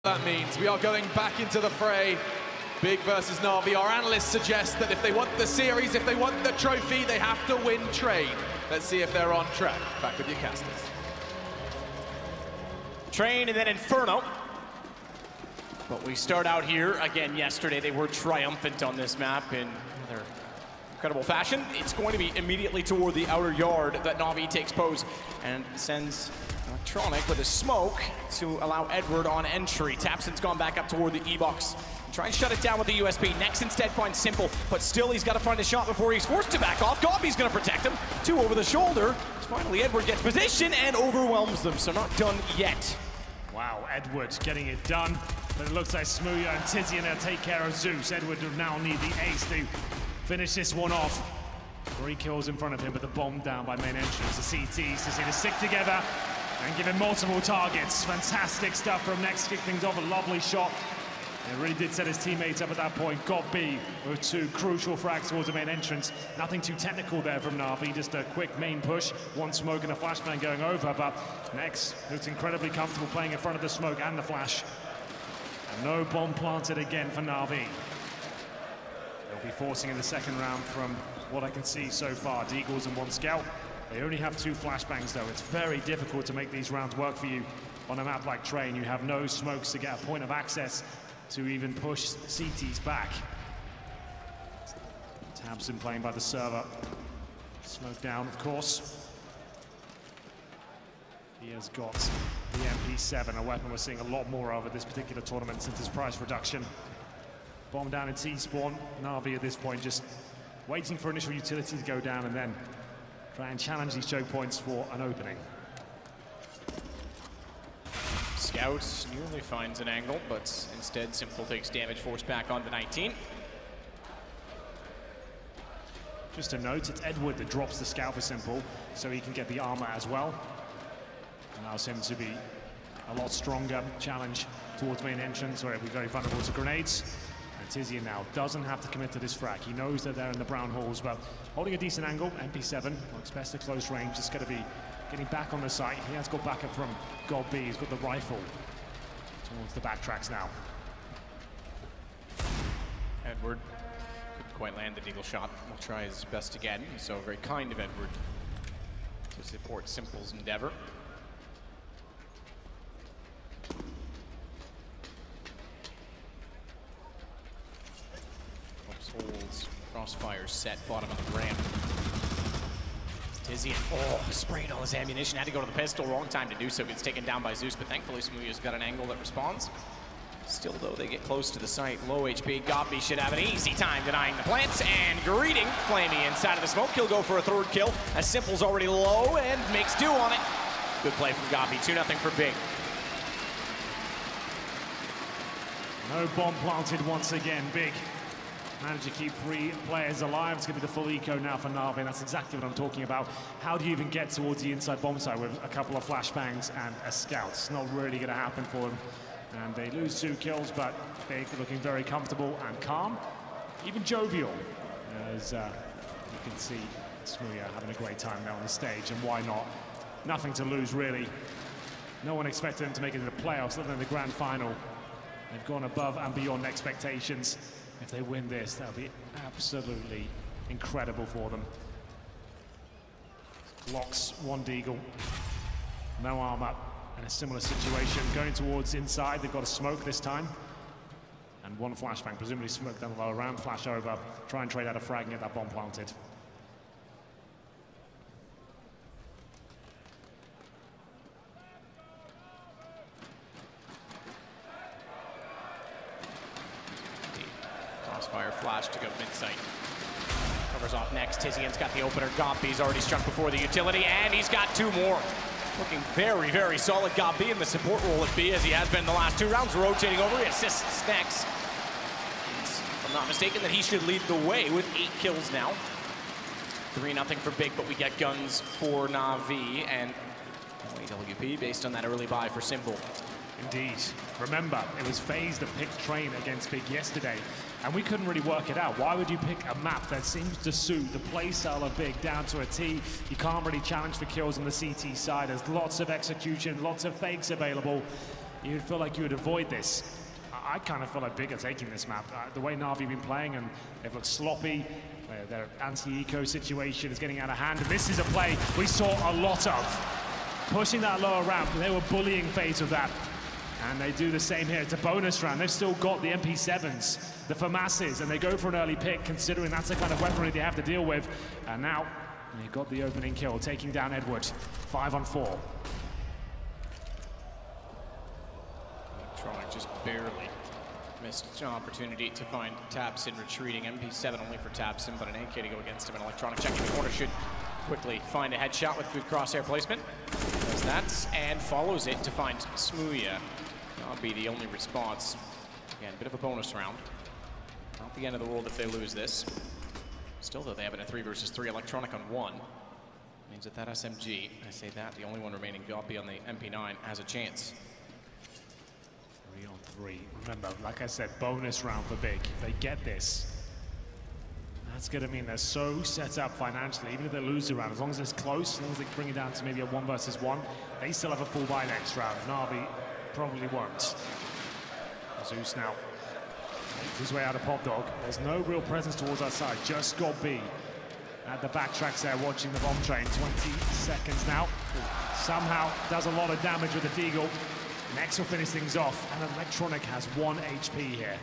That means we are going back into the fray. Big versus NaVi. Our analysts suggest that if they want the series, if they want the trophy, they have to win trade. Let's see if they're on track. Back with your casters. Train and then Inferno. But we start out here. Again, yesterday they were triumphant on this map in another incredible fashion. It's going to be immediately toward the outer yard that NaVi takes pose and sends Electronic with a smoke to allow Edward on entry. Tapson's gone back up toward the E-box. Try and shut it down with the USB. Next instead finds Simple, but still he's got to find a shot before he's forced to back off. Gobby's going to protect him. 2 over the shoulder. Finally, Edward gets position and overwhelms them, so not done yet. Wow, Edward getting it done. But it looks like Smooya and Tizian now take care of Zeus. Edward will now need the ace to finish this one off. 3 kills in front of him, but the bomb down by main entrance. The CTs just need to stick together and give him multiple targets. Fantastic stuff from Next. Kick things off, a lovely shot. It really did set his teammates up at that point. Got B with 2 crucial frags towards the main entrance. Nothing too technical there from NaVi, just a quick main push. 1 smoke and a flashbang going over, but Next looks incredibly comfortable playing in front of the smoke and the flash. And no bomb planted again for NaVi. They'll be forcing in the second round from what I can see so far. Deagles and 1 scout. They only have 2 flashbangs though. It's very difficult to make these rounds work for you on a map like Train. You have no smokes to get a point of access to even push CTs back. Tabson playing by the server. Smoke down, of course. He has got the MP7, a weapon we're seeing a lot more of at this particular tournament since his price reduction. Bomb down in T-spawn. NaVi at this point just waiting for initial utility to go down and then try and challenge these choke points for an opening. Scout nearly finds an angle, but instead Simple takes damage, forced back onto 19. Just a note, it's Edward that drops the Scout for Simple, so he can get the armor as well. Allows him to be a lot stronger challenge towards main entrance, where he'll be very vulnerable to grenades. And Tizian now doesn't have to commit to this frag. He knows that they're in the brown halls, but holding a decent angle. MP7 works best at close range. It's going to be getting back on the site. He has got backup from God B. He's got the rifle towards the backtracks now. Edward couldn't quite land the deagle shot. Will try his best again. So very kind of Edward to support Simple's endeavor. Holds crossfire set, bottom of the ramp. Tizian, sprayed all his ammunition, had to go to the pistol, wrong time to do so, gets taken down by Zeus, but thankfully Smooya's got an angle that responds. Still though, they get close to the site, low HP, Gobby should have an easy time denying the plants, and greeting Flamey inside of the smoke. He'll go for a 3rd kill, as Simple's already low, and makes 2 on it. Good play from Gobby, 2-0 for Big. No bomb planted once again, Big. Managed to keep 3 players alive. It's going to be the full eco now for NaVi, and that's exactly what I'm talking about. How do you even get towards the inside bomb site with a couple of flashbangs and a scout? It's not really going to happen for them. And they lose 2 kills, but Big looking very comfortable and calm, even jovial. As you can see, Smooya having a great time now on the stage, and why not? Nothing to lose, really. No one expected them to make it to the playoffs, let alone the grand final. They've gone above and beyond expectations. If they win this, that'll be absolutely incredible for them. Locks 1 deagle, no armor, in a similar situation. Going towards inside, they've got a smoke this time. And 1 flashbang, presumably smoke down the lower round, flash over, try and trade out a frag and get that bomb planted. Crossfire flash to go mid-sight. Covers off Next. Tizian's got the opener. Gobby's already struck before the utility, and he's got 2 more. Looking very, very solid. Gobby in the support role at B, as he has been in the last 2 rounds. Rotating over, he assists Next. If I'm not mistaken, that he should lead the way with 8 kills now. 3-0 for Big, but we get guns for NaVi and WP based on that early buy for Simple. Indeed. Remember, it was FaZe that picked Train against Big yesterday, and we couldn't really work it out. Why would you pick a map that seems to suit the play style of Big down to a T? You can't really challenge for kills on the CT side. There's lots of execution, lots of fakes available. you'd feel like you would avoid this. I kind of feel like Big are taking this map. The way NaVi have been playing, and they've looked sloppy. Their anti-eco situation is getting out of hand. And this is a play we saw a lot of. Pushing that lower ramp, they were bullying FaZe with that. And they do the same here. It's a bonus round. They've still got the MP7s, the FAMASs, and they go for an early pick, considering that's the kind of weaponry they have to deal with. And now they got the opening kill, taking down Edward. 5 on 4. Electronic just barely missed an opportunity to find Tapson retreating. MP7 only for Tapson, but an AK to go against him. And Electronic checking the corner should quickly find a headshot with good crosshair placement. Does that and follows it to find Smooya. That'll be the only response. Again, a bit of a bonus round. Not the end of the world if they lose this. Still, though, they have it in a 3 versus 3. Electronic on 1. Means that that SMG, I say that, the only one remaining, Goppy on the MP9, has a chance. 3 on 3. Remember, like I said, bonus round for Big. If they get this, that's going to mean they're so set up financially. Even if they lose the round, as long as it's close, as long as they bring it down to maybe a 1 versus 1, they still have a full buy next round. NaVi probably won't. Zeus now makes his way out of Pop Dog. There's no real presence towards our side, just got B. At the backtracks there, watching the bomb train. 20 seconds now. Somehow does a lot of damage with the Deagle. Next will finish things off, and Electronic has 1 HP here.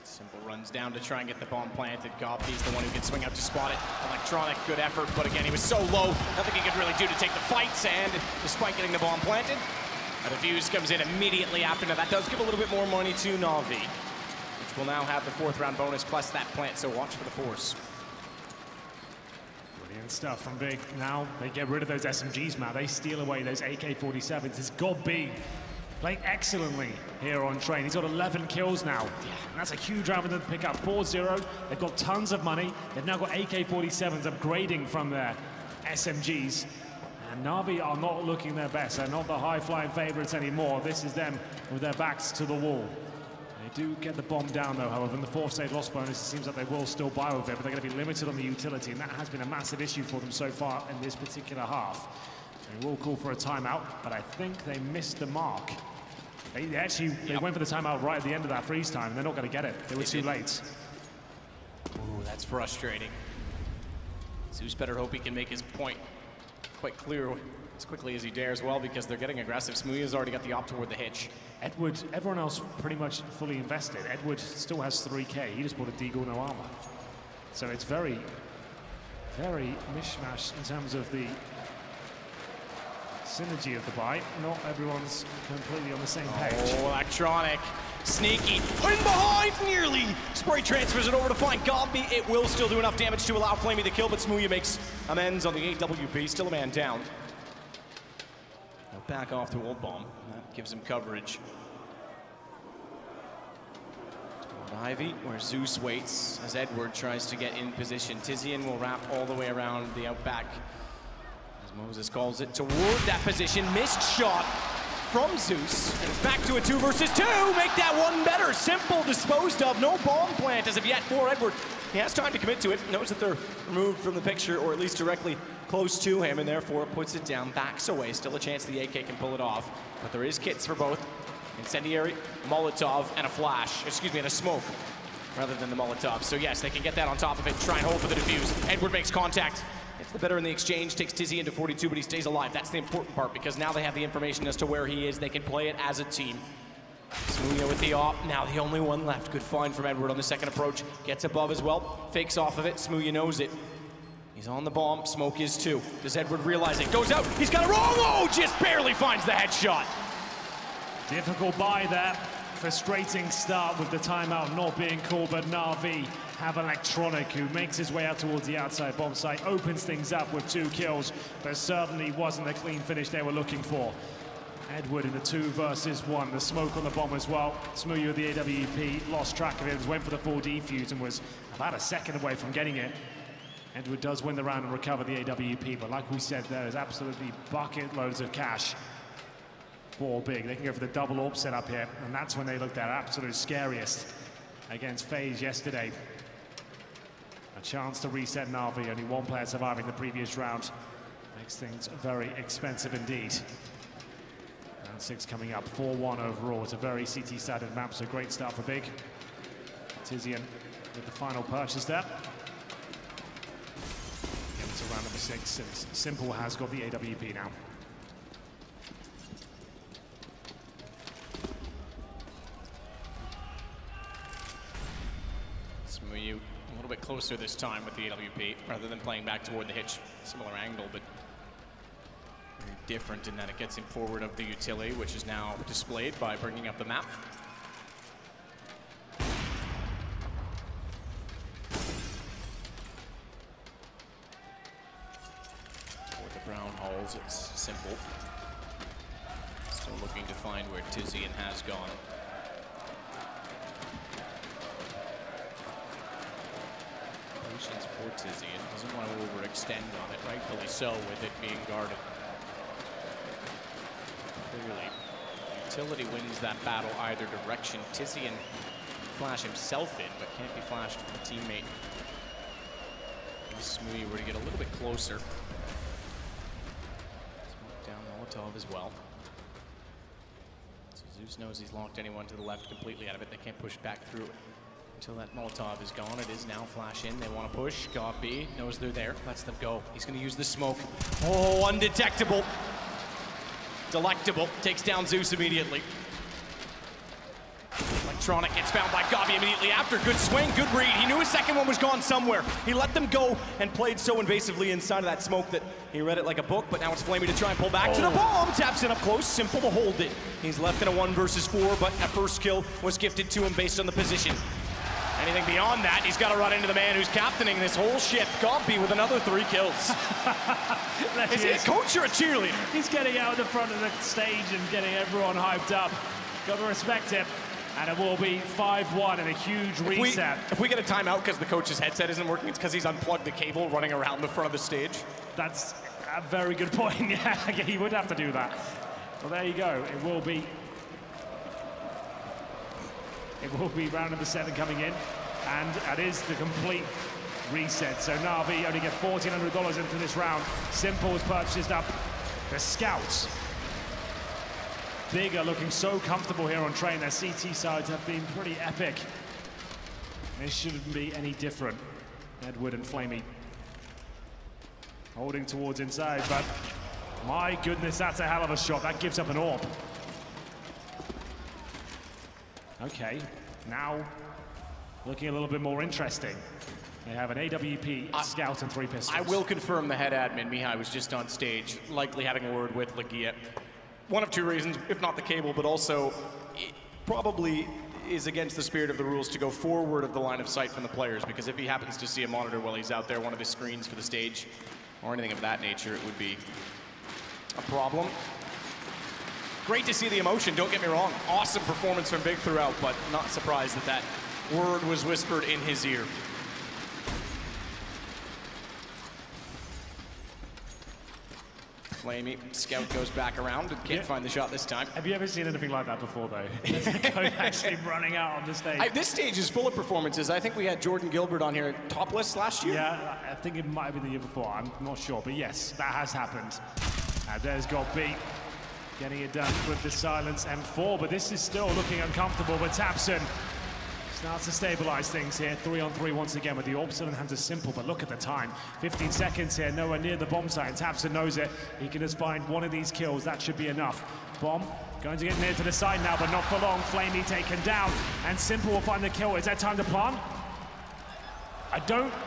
Simple runs down to try and get the bomb planted. Goppy's the one who can swing out to spot it. Electronic, good effort, but again, he was so low, nothing he could really do to take the fights, and despite getting the bomb planted, the fuse comes in immediately after. Now that does give a little bit more money to NaVi, which will now have the 4th round bonus plus that plant, so watch for the force. Brilliant stuff from Big. Now they get rid of those SMGs, man. They steal away those AK-47s. It's got B playing excellently here on Train. He's got 11 kills now. And that's a huge round for them to pick up. 4-0. They've got tons of money. They've now got AK-47s upgrading from their SMGs. And NaVi are not looking their best. They're not the high-flying favorites anymore. This is them with their backs to the wall. They do get the bomb down, though, however. In the 4th stage loss bonus, it seems like they will still buy with it, but they're going to be limited on the utility, and that has been a massive issue for them so far in this particular half. They will call for a timeout, but I think they missed the mark. They went for the timeout right at the end of that freeze time, and they're not going to get it. They were too late. Ooh, that's frustrating. Zeus better hope he can make his point quite clear as quickly as he dares, well, because they're getting aggressive. Smooya's already got the op toward the hitch. Edward, everyone else pretty much fully invested. Edward still has 3K. He just bought a Deagle, no armor. So it's very, very mishmash in terms of the synergy of the buy. Not everyone's completely on the same page. Oh, Electronic. Sneaky. In behind, nearly. Spray transfers it over to find Goppy. It will still do enough damage to allow Flamey the kill, but Smooya makes amends on the AWP. Still a man down. Now back off to Old Bomb. That gives him coverage. Toward Ivy, where Zeus waits as Edward tries to get in position. Tizian will wrap all the way around the outback. As Moses calls it toward that position. Missed shot from Zeus, and it's back to a 2 versus 2. Make that one better. Simple, disposed of. No bomb plant as of yet for Edward. He has time to commit to it. Knows that they're removed from the picture, or at least directly close to him, and therefore puts it down, backs away. Still a chance the AK can pull it off, but there is kits for both. Incendiary, Molotov, and a flash. Excuse me, and a smoke, rather than the Molotov. So yes, they can get that on top of it. Try and hold for the defuse. Edward makes contact. It's the better in the exchange, takes Tizzy into 42, but he stays alive. That's the important part, because now they have the information as to where he is. They can play it as a team. Smooya with the op, now the only one left. Good find from Edward on the second approach. Gets above as well, fakes off of it. Smooya knows it. He's on the bomb, smoke is too. Does Edward realize it? Goes out, he's got a wrong, oh, just barely finds the headshot. Difficult buy there. Frustrating start with the timeout not being called, but NaVi have Electronic, who makes his way out towards the outside bomb site, opens things up with 2 kills, but certainly wasn't the clean finish they were looking for. Edward in the 2 versus 1, the smoke on the bomb as well. Smooya with the AWP, lost track of it, went for the 4 defuse and was about a second away from getting it. Edward does win the round and recover the AWP, but like we said, there is absolutely bucket loads of cash for Big. They can go for the double AWP setup here, and that's when they looked their absolute scariest against FaZe yesterday. A chance to reset NaVi, only 1 player surviving the previous round. Makes things very expensive indeed. Round 6 coming up, 4-1 overall. It's a very CT-sided map, so great start for Big. Tizian with the final purchase there. Getting to round number 6, and Simple has got the AWP now. Smuyu a little bit closer this time with the AWP, rather than playing back toward the hitch. Similar angle, but very different in that it gets him forward of the utility, which is now displayed by bringing up the map. For the brown holes, it's Simple. Still looking to find where Tizian has gone. Patience for Tizian, doesn't want to overextend on it, rightfully so, with it being guarded. Clearly, utility wins that battle either direction. Tizian flash himself in, but can't be flashed from a teammate. Smuyu were to get a little bit closer. Smoke down Molotov as well. So Zeus knows he's locked anyone to the left completely out of it. They can't push back through it until that Molotov is gone. It is now flash in. They want to push. God B knows they're there. Lets them go. He's going to use the smoke. Oh, undetectable. Delectable. Takes down Zeus immediately. Electronic gets found by Gabi immediately after. Good swing, good read. He knew his second one was gone somewhere. He let them go and played so invasively inside of that smoke that he read it like a book, but now it's Flamey to try and pull back to the bomb. Taps it up close, Simple to hold it. He's left in a 1 versus 4, but a first kill was gifted to him based on the position. Anything beyond that, he's got to run into the man who's captaining this whole ship, Gabi, with another 3 kills. Is he a coach or a cheerleader? He's getting out the front of the stage and getting everyone hyped up. Got to respect him. And it will be 5-1 and a huge reset. If we get a timeout because the coach's headset isn't working, it's because he's unplugged the cable running around the front of the stage. That's a very good point. Yeah, he would have to do that. Well, there you go. It will be round number 7 coming in, and that is the complete reset. So NaVi only get $1,400 into this round. Simple has purchased up the Scouts. Big are looking so comfortable here on train. Their CT sides have been pretty epic. This shouldn't be any different. Edward and Flamey holding towards inside, but my goodness, that's a hell of a shot. That gives up an AWP. Okay, now looking a little bit more interesting. They have an AWP, Scout, and 3 pistols. I will confirm the head admin, Mihai, was just on stage, likely having a word with Legia. One of 2 reasons, if not the cable, but also it probably is against the spirit of the rules to go forward of the line of sight from the players, because if he happens to see a monitor while he's out there, one of his screens for the stage, or anything of that nature, it would be a problem. Great to see the emotion, don't get me wrong. Awesome performance from Big throughout, but not surprised that that word was whispered in his ear. Flamey, Scout goes back around and can't find the shot this time. Have you ever seen anything like that before, though? Code actually running out on the stage. This stage is full of performances. I think we had Jordan Gilbert on here topless last year. Yeah, I think it might have been the year before. I'm not sure, but yes, that has happened. There's Gabi getting it done with the silence M4, but this is still looking uncomfortable. But Tapson starts to stabilize things here. 3-on-3 once again with the AWP still in hands of Simple, but look at the time. 15 seconds here, nowhere near the bomb site. Tapson knows it. He can just find one of these kills. That should be enough. Bomb going to get near to the side now, but not for long. Flamey taken down, and Simple will find the kill. Is that time to plant?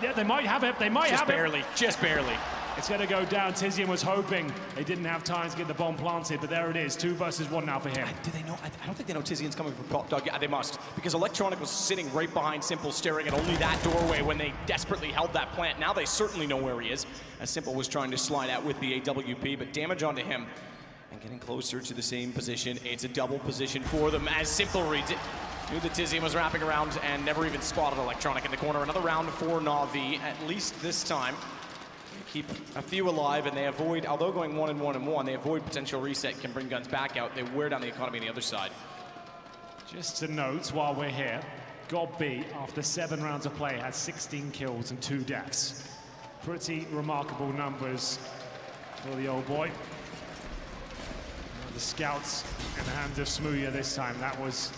Yeah, they might have it. They might have it. Just barely. It's going to go down. Tizian was hoping they didn't have time to get the bomb planted, but there it is. 2 versus 1 now for him. Do they know? I don't think they know Tizian's coming from top dog. Yeah, they must, because Electronic was sitting right behind Simple, staring at only that doorway when they desperately held that plant. Now they certainly know where he is, as Simple was trying to slide out with the AWP, but damage onto him and getting closer to the same position. It's a double position for them as Simple reads it. Knew that Tizian was wrapping around and never even spotted Electronic in the corner. Another round for NaVi, at least this time. Keep a few alive, and they avoid, although going 1-1-1, they avoid potential reset, can bring guns back out. They wear down the economy on the other side. Just to note, while we're here, Gabi, after 7 rounds of play, has 16 kills and 2 deaths. Pretty remarkable numbers for the old boy. The scouts in the hands of Smooya this time. That was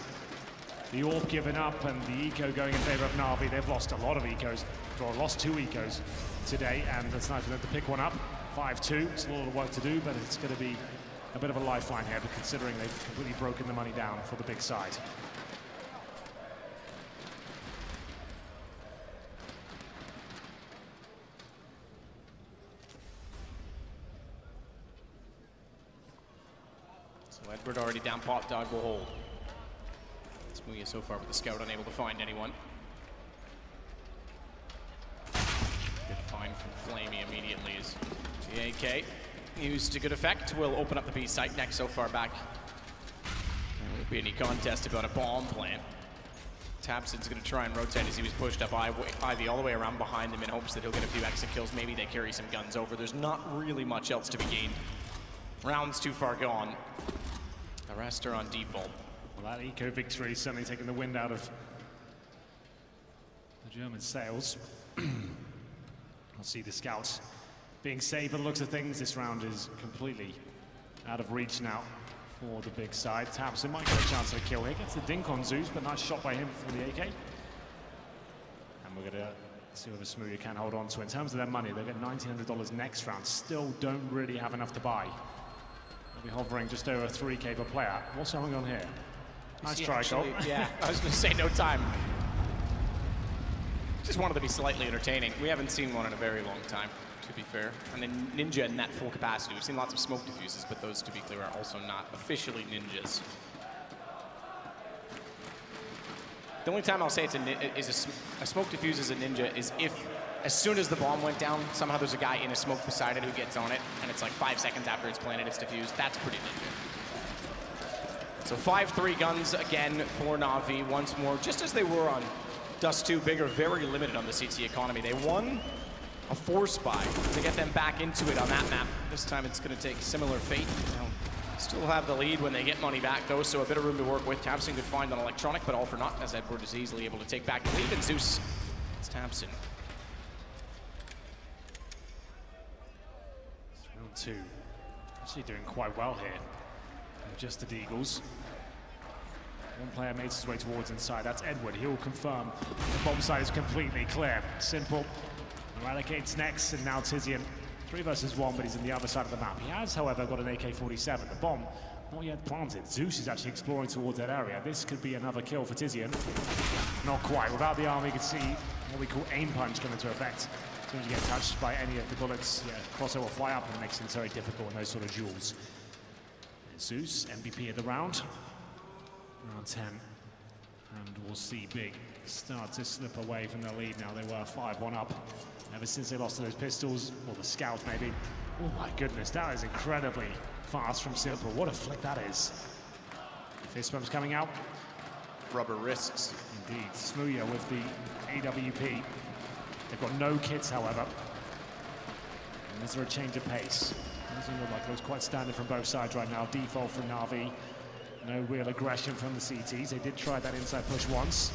the AWP giving up and the eco going in favor of NaVi. They've lost a lot of ecos, or lost 2 ecos today, and it's nice for them to pick one up. 5-2, it's a lot of work to do, but it's going to be a bit of a lifeline here, considering they've completely broken the money down for the big side. So Edward already down, Pop Dog will hold. Smooya so far with the scout unable to find anyone. Good find from Flamey immediately as the AK used to good effect. Will open up the B site next so far back. There won't be any contest about a bomb plant. Tabson's going to try and rotate as he was pushed up Ivy all the way around behind him in hopes that he'll get a few exit kills. Maybe they carry some guns over. There's not really much else to be gained. Round's too far gone. The rest are on default. Well, that eco victory is certainly taking the wind out of the German sails. We'll see the scouts being safe by the looks of things. This round is completely out of reach now for the big side. Tabson might get a chance at a kill here. Gets the dink on Zeus, but nice shot by him for the AK. And we're going to see whether Smooya can hold on to it. In terms of their money, they'll get $1,900 next round. Still don't really have enough to buy. They'll be hovering just over 3K per player. What's going on here? Nice try, Cole. Yeah, I was going to say no time. Just wanted to be slightly entertaining. We haven't seen one in a very long time, to be fair. And then Ninja in that full capacity. We've seen lots of smoke diffuses, but those, to be clear, are also not officially ninjas. The only time I'll say it's a smoke diffuse is a ninja is if, as soon as the bomb went down, somehow there's a guy in a smoke beside it who gets on it, and it's like 5 seconds after it's planted, it's diffused. That's pretty ninja. So 5-3 guns again for NaVi once more, just as they were on Dust 2. Big are very limited on the CT economy. They won a force buy to get them back into it on that map. This time it's going to take similar fate. They'll still have the lead when they get money back, though, so a bit of room to work with. Tabson could find on electronic, but all for naught, as Edward is easily able to take back the lead. And Zeus, it's Tabson. Round 2. Actually doing quite well here. Just the Eagles. One player makes his way towards inside. That's Edward. He'll confirm the bomb site is completely clear. Simple. Eradicates next, and now Tizian. 3 versus 1, but he's on the other side of the map. He has, however, got an AK-47. The bomb not yet planted. Zeus is actually exploring towards that area. This could be another kill for Tizian. Not quite. Without the arm, you can see what we call aim punch come into effect. As soon as you get touched by any of the bullets, crossover will fly up and it makes things very difficult in those sort of duels. Zeus, MVP of the round. Round 10. And we'll see Big start to slip away from their lead now. They were 5-1 up ever since they lost to those pistols, or the scout maybe. Oh my goodness, that is incredibly fast from Simple. What a flick that is. Fist bump's coming out. Rubber wrists. Indeed. Smooya with the AWP. They've got no kits, however. And is there a change of pace? Doesn't look like it looks quite standard from both sides right now. Default from NaVi. No real aggression from the CTs. They did try that inside push once.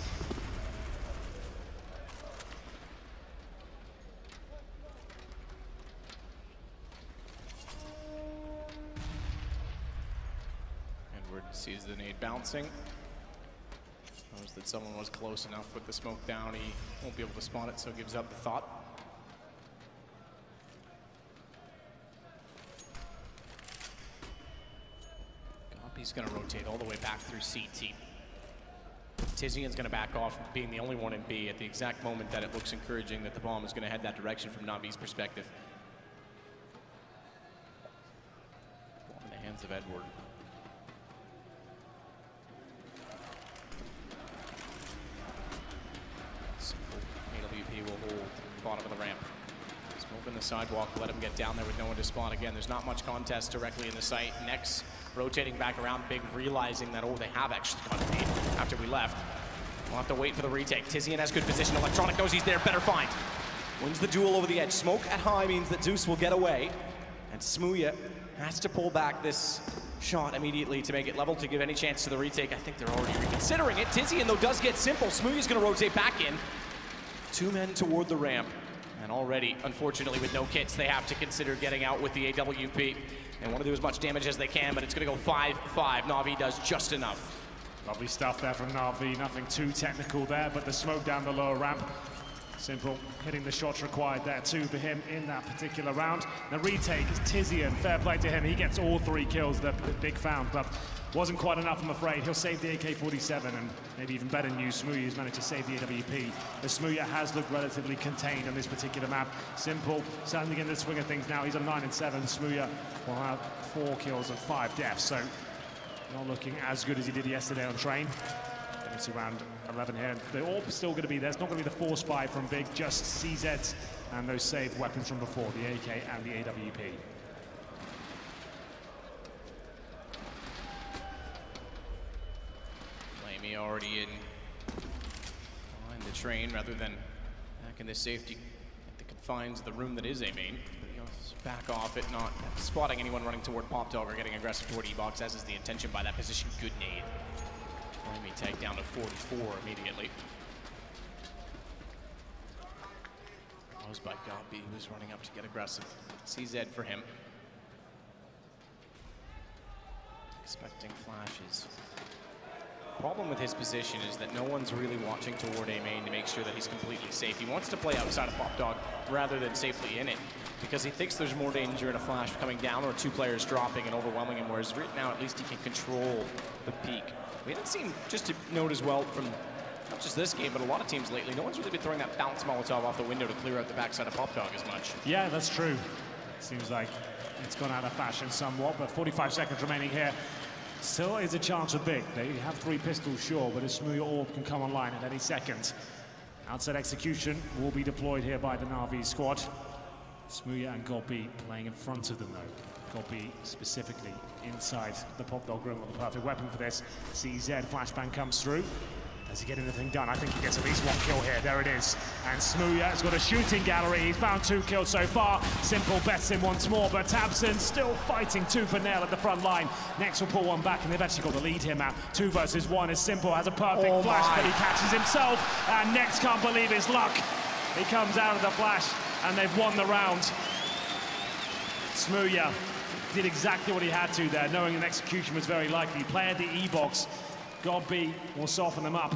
Edward sees the nade bouncing. Knows that someone was close enough with the smoke down. He won't be able to spawn it, so gives up the thought. He's going to rotate all the way back through CT. Tizian's going to back off, being the only one in B at the exact moment that it looks encouraging that the bomb is going to head that direction from NaVi's perspective. Ball in the hands of Edward. AWP will hold bottom of the ramp. Smoke in the sidewalk, let him get down there with no one to spawn. Again, there's not much contest directly in the site. Next, rotating back around, Big realizing that, oh, they have actually got a lead after we left. We'll have to wait for the retake. Tizian has good position. Electronic knows he's there. Better find. Wins the duel over the edge. Smoke at high means that Zeus will get away. And Smooya has to pull back this shot immediately to make it level, to give any chance to the retake. I think they're already reconsidering it. Tizian, though, does get simple. Smooya's going to rotate back in. 2 men toward the ramp. And And already, unfortunately, with no kits, they have to consider getting out with the AWP. They want to do as much damage as they can, but it's going to go 5-5. NaVi does just enough. Lovely stuff there from NaVi. Nothing too technical there, but the smoke down the lower ramp. Simple, hitting the shots required there too for him in that particular round. The retake is Tizian. Fair play to him. He gets all 3 kills, the big found, but wasn't quite enough, I'm afraid. He'll save the AK-47, and maybe even better news, Smooya has managed to save the AWP. The Smooya has looked relatively contained on this particular map. Simple, starting to get into the swing of things now. He's on 9 and 7. Smooya will have 4 kills and 5 deaths, so not looking as good as he did yesterday on train. It's around 11 here. They're all still going to be there. It's not going to be the force buy from Big, just CZs and those saved weapons from before, the AK and the AWP. Flamey already in behind the train rather than back in the safety at the confines of the room that is A main. But he'll back off it, not spotting anyone running toward Pop Dog or getting aggressive toward E-Box, as is the intention by that position. Good nade. Flamey take down to 44 immediately. Closed by Gobby, who was running up to get aggressive. CZ for him. Expecting flashes. Problem with his position is that no one's really watching toward A main to make sure that he's completely safe. He wants to play outside of Pop Dog rather than safely in it, because he thinks there's more danger in a flash coming down or 2 players dropping and overwhelming him, whereas right now at least he can control the peak. We haven't seen, just to note as well, from not just this game, but a lot of teams lately, no one's really been throwing that bounce Molotov off the window to clear out the backside of Pop Dog as much. Yeah, that's true. Seems like it's gone out of fashion somewhat, but 45 seconds remaining here. Still is a chance of Big. They have 3 pistols, sure, but a Smooya orb can come online at any second. Outside execution will be deployed here by the NaVi squad. Smooya and Gobby playing in front of them, though. Gobby specifically inside the Pop Dog room with the perfect weapon for this. CZ flashbang comes through. Does he get anything done? I think he gets at least 1 kill here. There it is. And Smooya has got a shooting gallery. He's found 2 kills so far. Simple bets him once more, but Tabson still fighting tooth for nail at the front line. Next will pull one back, and they've actually got the lead here, Matt. 2 versus 1 as Simple has a perfect flash, but he catches himself. And Next can't believe his luck. He comes out of the flash, and they've won the round. Smooya did exactly what he had to there, knowing an execution was very likely. Play at the E-box. Gobby will soften them up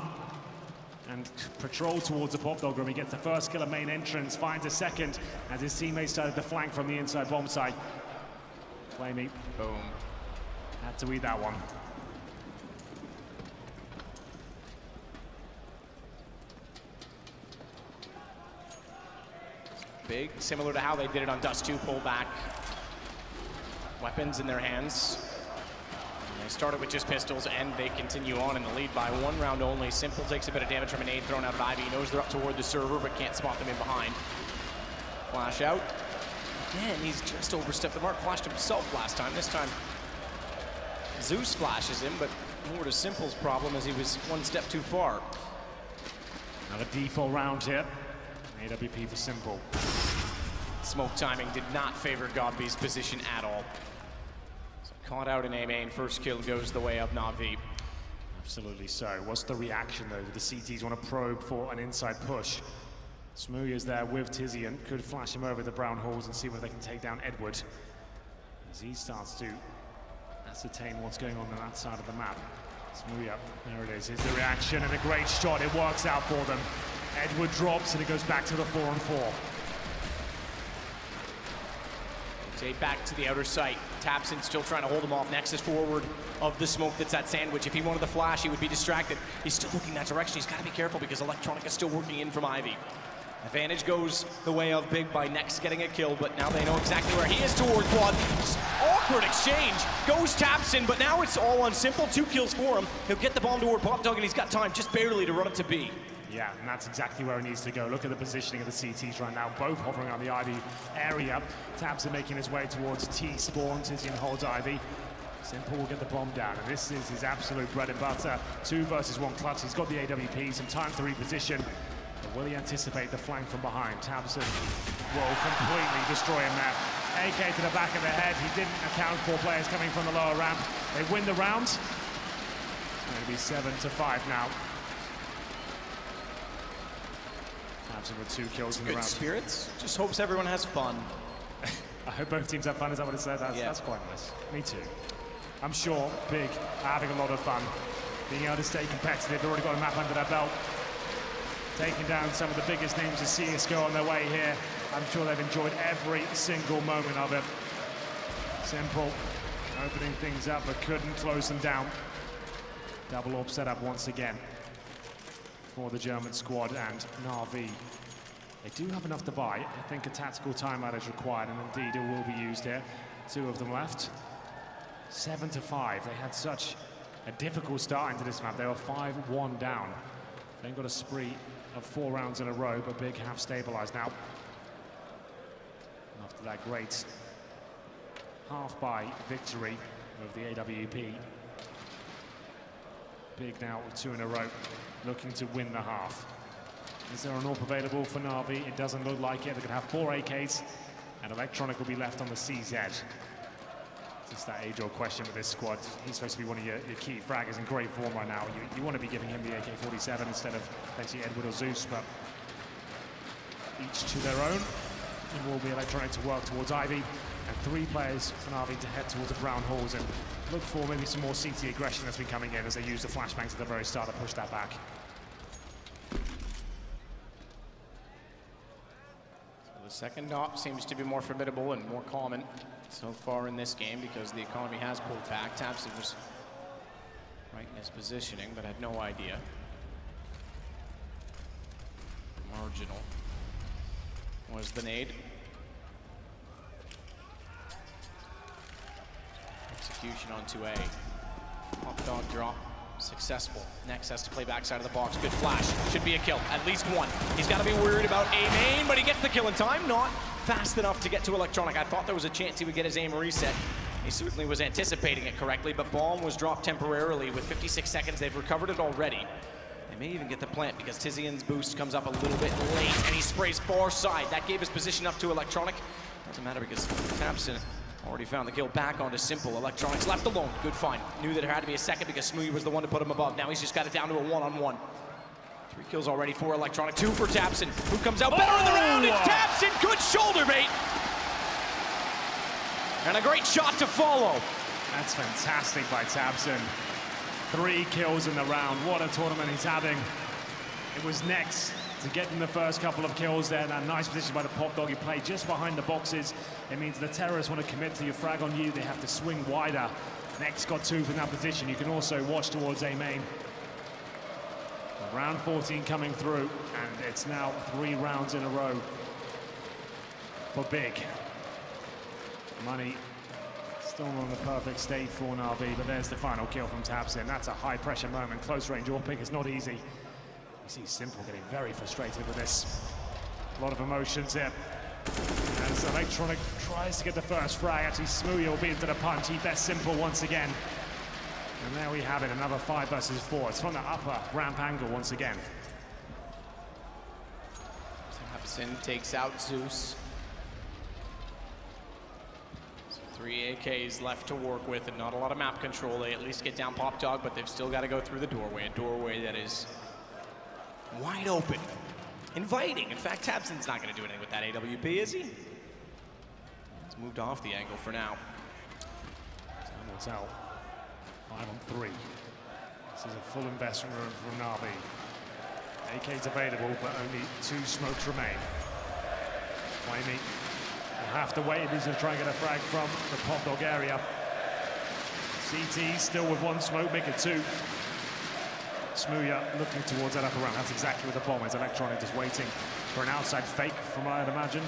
and patrol towards the Pop Dog room. He gets the first kill at main entrance, finds a second as his teammates started to flank from the inside bomb site. Flamey, boom, had to eat that one. Big, similar to how they did it on Dust 2, pull back. Weapons in their hands. They started with just pistols, and they continue on in the lead by 1 round only. Simple takes a bit of damage from a nade thrown out of Ivy. He knows they're up toward the server, but can't spot them in behind. Flash out. Again, he's just overstepped the mark. Flashed himself last time. This time, Zeus flashes him, but more to Simple's problem as he was 1 step too far. Another default round here. AWP for Simple. Smoke timing did not favor Gobby's position at all. Caught out in A main, first kill goes the way of NaVi. Absolutely so. What's the reaction though? The CTs want to probe for an inside push. Smooya's there with Tizian, could flash him over the brown halls and see whether they can take down Edward. As he starts to ascertain what's going on that side of the map. Smooya, there it is, here's the reaction and a great shot, it works out for them. Edward drops and it goes back to the 4-on-4. Back to the outer site. Tabson still trying to hold him off. Next is forward of the smoke that's that sandwich. If he wanted the flash, he would be distracted. He's still looking that direction. He's got to be careful because Electronic is still working in from Ivy. Advantage goes the way of Big by Next getting a kill, but now they know exactly where he is toward Quad. Awkward exchange. Goes Tabson, but now it's all on Simple. 2 kills for him. He'll get the bomb toward Pop Dog, and he's got time just barely to run it to B. Yeah, and that's exactly where it needs to go. Look at the positioning of the CTs right now, both hovering on the Ivy area. Tabson making his way towards T spawn. Tizian holds Ivy. Simple will get the bomb down, and this is his absolute bread and butter. 2 versus 1 clutch. He's got the AWP, some time to reposition. But will he anticipate the flank from behind? Tabson will completely destroy him there. AK to the back of the head. He didn't account for players coming from the lower ramp. They win the round. It's going to be 7-5 now. Tabson with 2 kills in the Good round. spirits. Just hopes everyone has fun. I hope both teams have fun. Is that what it said? That's quite nice. Me too. I'm sure Big are having a lot of fun. Being able to stay competitive. They've already got a map under their belt. Taking down some of the biggest names of CSGO on their way here. I'm sure they've enjoyed every single moment of it. Simple, opening things up, but couldn't close them down. Double orb setup once again for the German squad, and NaVi. They do have enough to buy. I think a tactical timeout is required, and indeed it will be used here. 2 of them left. 7-5. They had such a difficult start into this map. They were 5-1 down. Then got a spree of 4 rounds in a row, but Big have stabilized now. After that great half-by victory of the AWP. Big now with 2 in a row, looking to win the half. Is there an AWP available for NaVi? It doesn't look like it. They're going to have 4 AKs, and Electronic will be left on the CZ. Just that age-old question with this squad. He's supposed to be one of your key fraggers in great form right now. You want to be giving him the AK-47 instead of potentially Edward or Zeus, but each to their own. And will be Electronic to work towards Ivy, and 3 players for NaVi to head towards the brown halls and look for maybe some more CT aggression that's been coming in as they use the flashbangs at the very start to push that back. The second op seems to be more formidable and more common so far in this game because the economy has pulled back. Tabson was right in his positioning, but had no idea. Marginal was the nade. Execution onto a pop dog drop. Successful. Next has to play backside of the box. Good flash. Should be a kill. At least 1. He's got to be worried about aim main, but he gets the kill in time. Not fast enough to get to Electronic. I thought there was a chance he would get his aim reset. He certainly was anticipating it correctly, but bomb was dropped temporarily with 56 seconds. They've recovered it already. They may even get the plant because Tizian's boost comes up a little bit late and he sprays far side. That gave his position up to Electronic. Doesn't matter because Tabson already found the kill back onto Simple. Electronics left alone. Good find. Knew that there had to be a second because Smoothie was the one to put him above. Now he's just got it down to a 1-on-1. 3 kills already for Electronic. 2 for Tabson. Who comes out better in the round? It's Tabson. Good shoulder bait. And a great shot to follow. That's fantastic by Tabson. 3 kills in the round. What a tournament he's having. It was next to getting the first couple of kills there. That nice position by the pop dog. He played just behind the boxes. It means the terrorists want to commit to your frag on you. They have to swing wider. Next got 2 from that position. You can also watch towards A main. Round 14 coming through, and it's now 3 rounds in a row for Big. Money still on the perfect state for NaVi, but there's the final kill from Tabson. That's a high pressure moment. Close range AWP pick is not easy. You see Simple getting very frustrated with this. A lot of emotions here. As Electronic tries to get the first frag, actually Smoothie will be into the punch. He best Simple once again. And there we have it, another 5 versus 4. It's from the upper ramp angle once again. Tabson takes out Zeus. 3 AKs left to work with and not a lot of map control. They at least get down Pop Dog, but they've still got to go through the doorway. A doorway that is wide open, inviting. In fact, Tabson's not going to do anything with that AWP, is he? He's moved off the angle for now. Time will tell. 5-on-3. This is a full investment from NaVi. AK's available, but only 2 smokes remain. Flamey will have to wait if he's going to try and get a frag from the pop dog area. CT still with 1 smoke, make it 2. Smooya looking towards that upper round. That's exactly where the bomb is. Electronic just waiting for an outside fake, from what I'd imagine.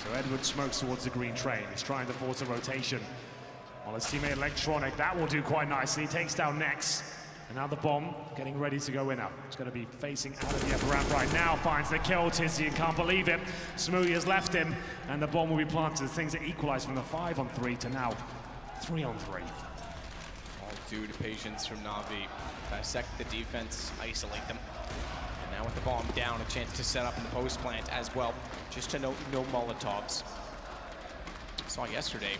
So Edward smokes towards the green train. He's trying to force a rotation on his teammate Electronic. That will do quite nicely. He takes down Nex. And now the bomb getting ready to go in up. It's going to be facing out of the upper ramp right now. Finds the kill. Tizian can't believe it. Smoothie has left him. And the bomb will be planted. Things are equalized from the 5-on-3 to now 3-on-3. All due to patience from NaVi. Dissect the defense, isolate them. And now with the bomb down, a chance to set up in the post plant as well. Just to note, no Molotovs. Saw yesterday,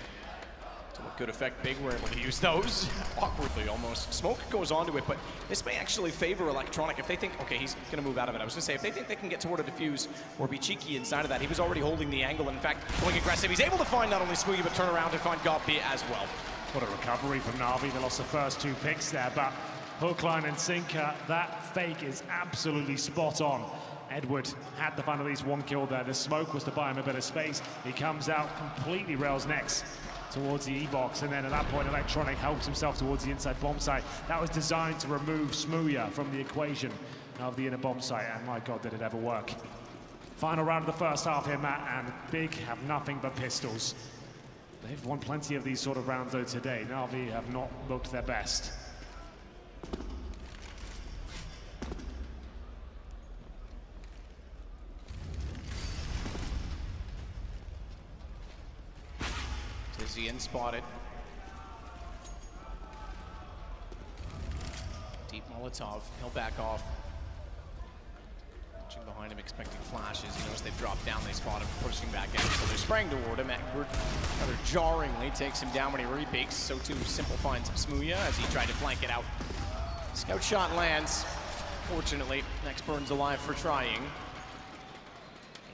To what good effect Big were able to use those. Awkwardly, almost. Smoke goes onto it, but this may actually favor Electronic if they think, okay, he's going to move out of it. I was going to say, if they think they can get toward a defuse or be cheeky inside of that, he was already holding the angle. In fact, going aggressive, he's able to find not only Smoothie, but turn around and find Gopi as well. What a recovery from NaVi. They lost the first 2 picks there, but hook, line, and sinker, that fake is absolutely spot on. Edward had to find at least 1 kill there. The smoke was to buy him a bit of space. He comes out, completely rails next towards the E-box, and then at that point, Electronic helps himself towards the inside bomb site. That was designed to remove Smooya from the equation of the inner bomb site, and my God, did it ever work. Final round of the first half here, Matt, and Big have nothing but pistols. They've won plenty of these sort of rounds, though, today. NaVi have not looked their best. Tizian spotted. Deep Molotov, he'll back off. Watching behind him, expecting flashes. He knows they've dropped down, they spot him, pushing back in. So they're spraying toward him. Edward rather jarringly takes him down when he repeaks. So too Simple finds Smooya as he tried to flank it out. Scout shot lands. Fortunately, next Burns alive for trying.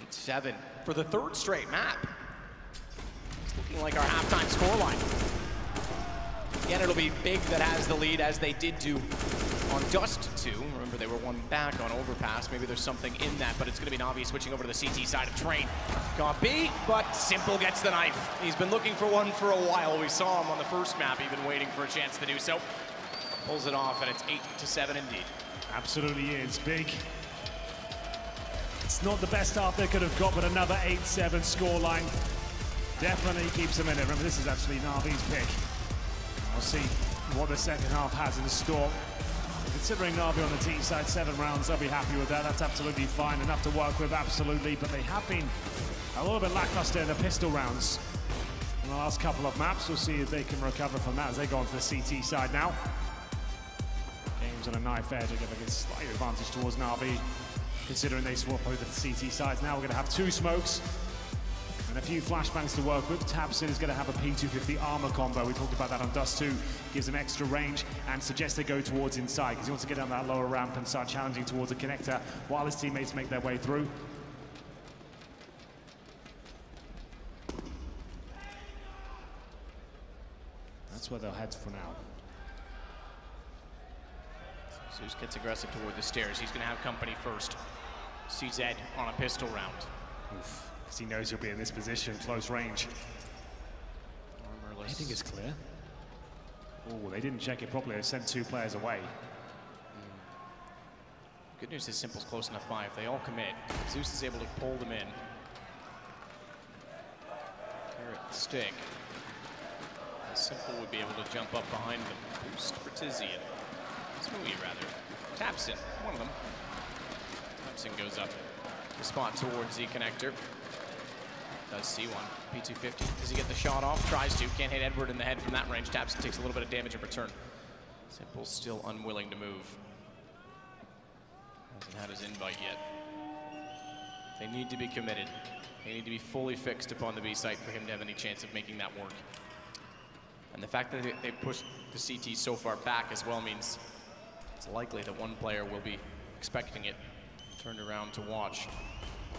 8-7 for the 3rd straight map. Looking like our halftime scoreline. Again, it'll be Big that has the lead, as they did do on Dust 2. Remember, they were 1 back on Overpass. Maybe there's something in that, but it's going to be NaVi switching over to the CT side of Train. Got B, but Simple gets the knife. He's been looking for one for a while. We saw him on the first map, even waiting for a chance to do so. Pulls it off, and it's 8-7 indeed. Absolutely is. Big. It's not the best half they could have got, but another 8-7 scoreline. Definitely keeps them in it. Remember, this is actually NaVi's pick. We'll see what the second half has in store. Considering NaVi on the T side, 7 rounds, they'll be happy with that. That's absolutely fine, enough to work with, absolutely. But they have been a little bit lackluster in the pistol rounds in the last couple of maps. We'll see if they can recover from that as they go on to the CT side now. Game's on a knife edge. They're giving a slight advantage towards NaVi, considering they swap over to the CT sides. Now we're going to have 2 smokes and a few flashbangs to work with. Tabson is going to have a P250 armor combo. We talked about that on Dust 2. Gives him extra range and suggests they go towards inside because he wants to get down that lower ramp and start challenging towards the connector while his teammates make their way through. That's where they'll head for now. Zeus gets aggressive toward the stairs. He's going to have company first. CZ on a pistol round. Oof. Because he knows he'll be in this position, close range. Armorless. I think it's clear. Oh, they didn't check it properly. They sent 2 players away. Good news is Simple's close enough by. If they all commit, Zeus is able to pull them in. Carrot stick. And Simple would be able to jump up behind them. Boost for Tizian. Smoothie, rather. Tabson, one of them. Tabson goes up the spot towards the connector. Does see one. P250. Does he get the shot off? Tries to. Can't hit Edward in the head from that range. Tabson takes a little bit of damage in return. Simple's still unwilling to move. Hasn't had his invite yet. They need to be committed. They need to be fully fixed upon the B site for him to have any chance of making that work. And the fact that they pushed the CT so far back as well means it's likely that one player will be expecting it, turned around to watch.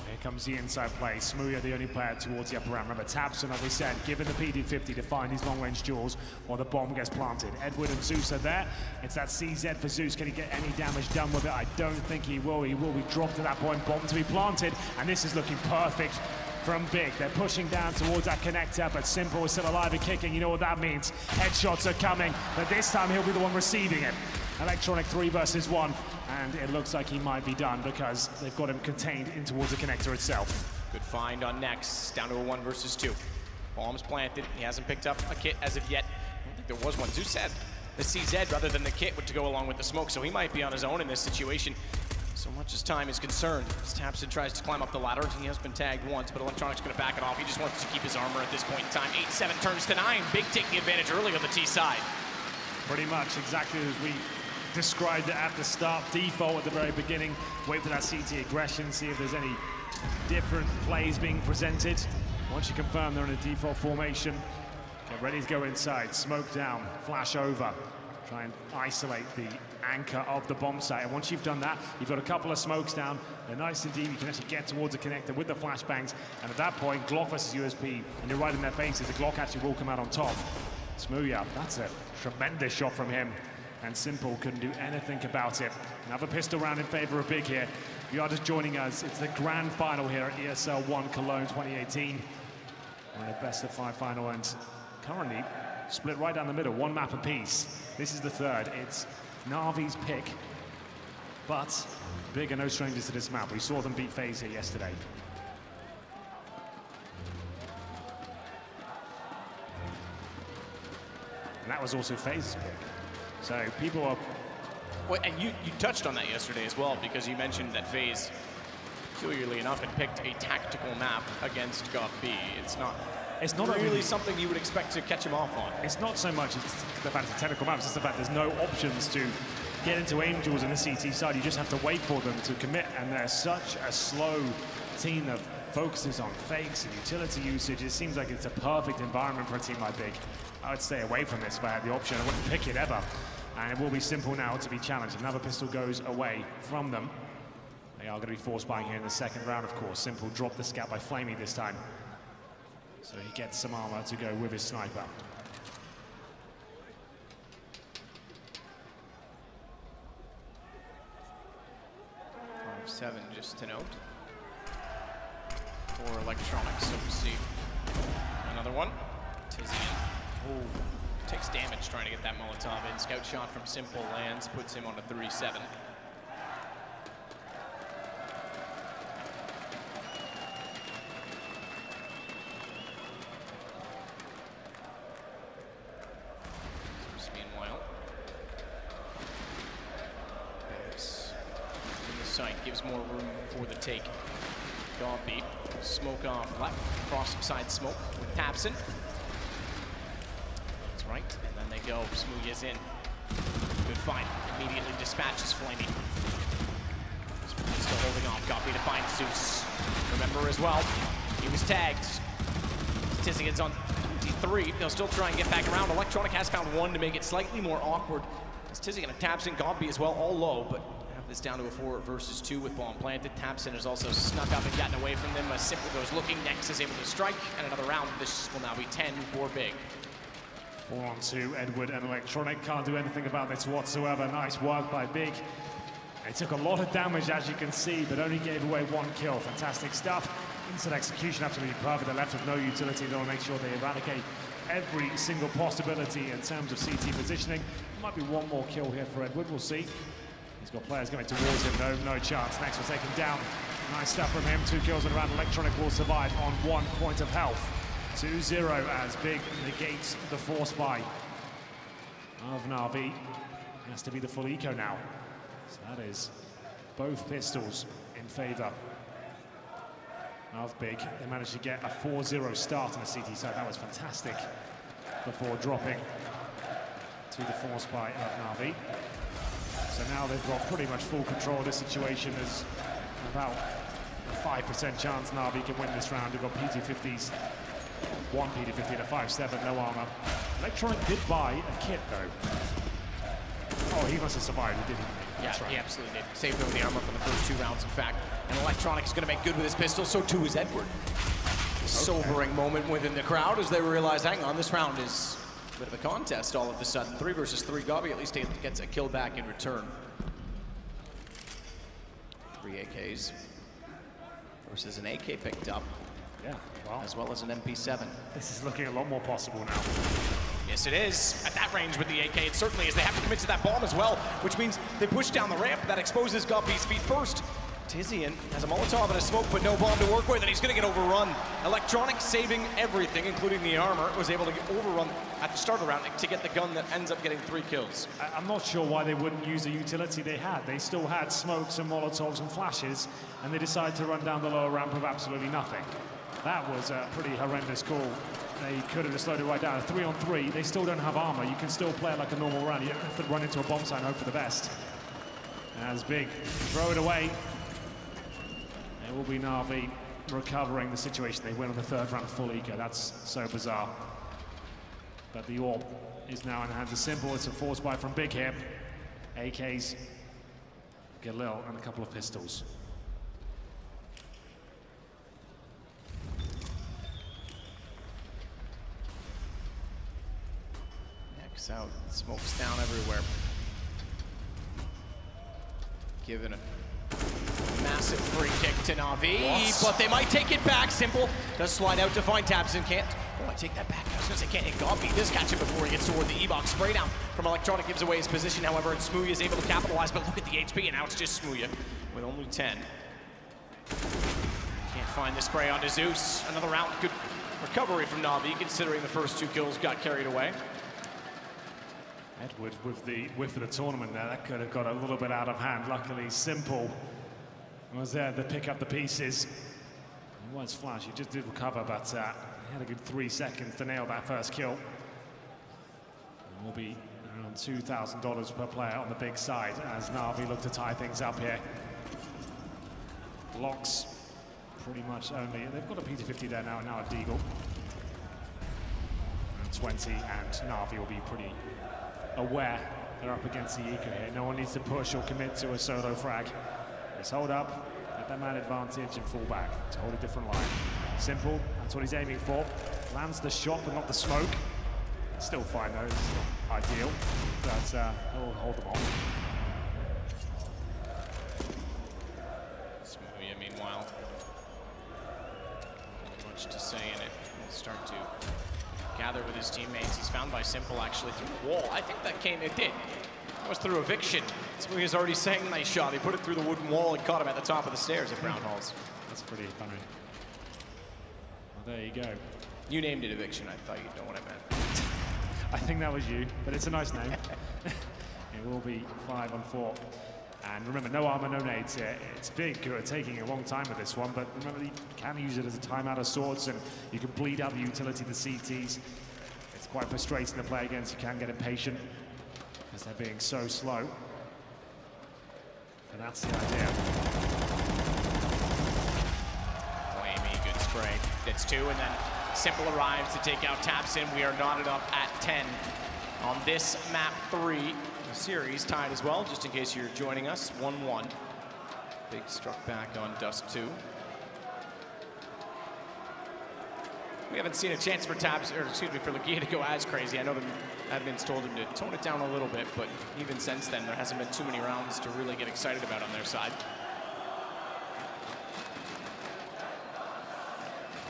Here comes the inside play. Smooya, the only player towards the upper ramp. Remember, Tabson, as we said, given the PD50 to find his long-range duels while the bomb gets planted. Edward and Zeus are there. It's that CZ for Zeus. Can he get any damage done with it? I don't think he will. He will be dropped at that point. Bomb to be planted. And this is looking perfect from Big. They're pushing down towards that connector, but Simple is still alive and kicking. You know what that means. Headshots are coming, but this time he'll be the one receiving it. Electronic 3 versus 1, and it looks like he might be done because they've got him contained in towards the connector itself. Good find on Nex, down to a 1 versus 2. Bomb's planted. He hasn't picked up a kit as of yet. I don't think there was one. Zeus said the CZ rather than the kit would to go along with the smoke, so he might be on his own in this situation. So much as time is concerned, as Tabson tries to climb up the ladder, he has been tagged once, but Electronic's going to back it off. He just wants to keep his armor at this point in time. 8-7 turns to 9. Big taking advantage early on the T side. Pretty much exactly as we described it at the start. Default at the very beginning. Wait for that CT aggression, see if there's any different plays being presented. Once you confirm they're in a default formation, Get ready to go inside, smoke down, flash over. Try and isolate the anchor of the bomb site. And once you've done that, you've got a couple of smokes down. They're nice and deep. You can actually get towards the connector with the flashbangs. And at that point, Glock versus USP, and you're right in their faces. The Glock actually will come out on top. Smooya, that's a tremendous shot from him. And Simple couldn't do anything about it. Another pistol round in favor of Big here. If you are just joining us, it's the grand final here at ESL 1 Cologne 2018. And a best of 5 final, and currently split right down the middle, one map apiece. This is the third. It's NaVi's pick, but Big are no strangers to this map. We saw them beat FaZe here yesterday. And that was also FaZe's pick. So people are... Well, and you touched on that yesterday as well, because you mentioned that FaZe, peculiarly enough, had picked a tactical map against GOP. It's not really something you would expect to catch him off on. It's not so much the fact it's a technical map, it's just the fact there's no options to get into Angels in the CT side. You just have to wait for them to commit, and they're such a slow team that focuses on fakes and utility usage. It seems like it's a perfect environment for a team like Big. I would stay away from this if I had the option. I wouldn't pick it ever. And it will be Simple now to be challenged. Another pistol goes away from them. They are going to be force buying here in the second round, of course. Simple dropped the scout by Flamey this time. So he gets some armor to go with his sniper. 5-7, just to note. For electronics, so we see another one. Tizian. Oh, takes damage trying to get that Molotov in. Scout shot from Simple lands, puts him on a 3-7. Gives more room for the take. GOP, smoke off left, cross side smoke with Tapson. That's right, and then they go. Smooya's in. Good find. Immediately dispatches Flamey. Still holding on. GOP to find Zeus. Remember as well, he was tagged. Tizian's on 23. They'll still try and get back around. Electronic has found one to make it slightly more awkward. As Tizian and Tapson, GOP as well, all low, but it's down to a 4 versus 2 with bomb planted. Tapson has also snuck up and gotten away from them. Simple goes looking. Next is able to strike. And another round. This will now be 10 for Big. 4 on 2. Edward and Electronic can't do anything about this whatsoever. Nice work by Big. They took a lot of damage, as you can see, but only gave away 1 kill. Fantastic stuff. Instant execution, absolutely perfect. They're left with no utility. They'll make sure they eradicate every single possibility in terms of CT positioning. There might be 1 more kill here for Edward. We'll see. He's got players going towards him, no chance. Next was taken down. Nice stuff from him. 2 kills in a round. Electronic will survive on 1 point of health. 2-0 as Big negates the force buy of NaVi. Has to be the full eco now. So that is both pistols in favor of Big. They managed to get a 4-0 start on the CT side. That was fantastic before dropping to the force buy of NaVi. So now they've got pretty much full control of this situation. There's about a 5% chance NaVi can win this round. They've got PT50s, 1 PT50 and a 5-7, no armor. Electronic did buy a kit though. Oh, he must have survived, didn't he? Yeah, right. He absolutely did. Saved over the armor for the first 2 rounds, in fact. And Electronic is going to make good with his pistol, so too is Edward. Okay. Sobering moment within the crowd as they realize, hang on, this round is a bit of a contest all of a sudden. 3 versus 3. GOP at least gets a kill back in return. 3 AKs versus an AK picked up. Yeah, well, as well as an MP7. This is looking a lot more possible now. Yes, it is. At that range with the AK, it certainly is. They have to commit to that bomb as well, which means they push down the ramp. That exposes GOP's feet first. Tizian has a Molotov and a smoke, but no bomb to work with, and he's going to get overrun. Electronic saving everything, including the armor, was able to get overrun at the start of the round to get the gun that ends up getting 3 kills. I'm not sure why they wouldn't use the utility they had. They still had smokes and Molotovs and flashes, and they decided to run down the lower ramp with absolutely nothing. That was a pretty horrendous call. They could have just slowed it right down. 3 on 3, they still don't have armor. You can still play it like a normal round. You don't have to run into a bomb site and hope for the best. As Big throw it away. It will be NaVi recovering the situation. They win on the 3rd round full eco. That's so bizarre. But the orb is now in the hands of Simple. It's a force buy from Big here. AKs, Galil, and a couple of pistols. Next out, smokes down everywhere. Given a massive free kick to NaVi, but they might take it back. Simple does slide out to find Tabson, can't. Oh, I take that back. I was gonna say can't hit Gobby. He does catch it before he gets toward the E-box. Spray down from Electronic gives away his position, however, and Smooya is able to capitalize, but look at the HP, and now it's just Smooya with only 10. Can't find the spray onto Zeus. Another round, good recovery from NaVi, considering the first 2 kills got carried away. Edward with the whiff of the tournament there, that could have got a little bit out of hand. Luckily, Simple was there to pick up the pieces. He was flash, he just did recover, but he had a good 3 seconds to nail that first kill. It will be around $2,000 per player on the big side as NaVi look to tie things up here. Locks pretty much only, they've got a PT50 there now, and now a Deagle. And 20, and NaVi will be pretty aware they're up against the Eco here. No one needs to push or commit to a solo frag. Just hold up, get that man advantage and fall back to hold a different line. Simple, that's what he's aiming for. Lands the shot but not the smoke. Still fine though, it's not ideal, but he'll hold them off. Smooya, meanwhile, not much to say in it. He'll start to gather with his teammates. He's found by Simple actually through the wall. I think that it did. That was through eviction. Smooya's already saying nice shot. He put it through the wooden wall and caught him at the top of the stairs at Brown Halls. That's pretty funny. Well, there you go. You named it eviction. I thought you'd know what I meant. I think that was you, but it's a nice name. It will be 5-on-4. And remember, no armor, no nades here. It's big, taking a long time with this one, but remember, you can use it as a timeout of sorts, and you can bleed out the utility, the CTs. It's quite frustrating to play against. You can get impatient because they're being so slow. But that's the idea. Flamey, good spray. Gets 2, and then Simple arrives to take out Tabson. We are knotted up at 10 on this map 3. The series tied as well, just in case you're joining us. 1-1. Big struck back on Dusk 2. We haven't seen a chance for for Lagia to go as crazy. I know the admins told him to tone it down a little bit, but even since then, there hasn't been too many rounds to really get excited about on their side.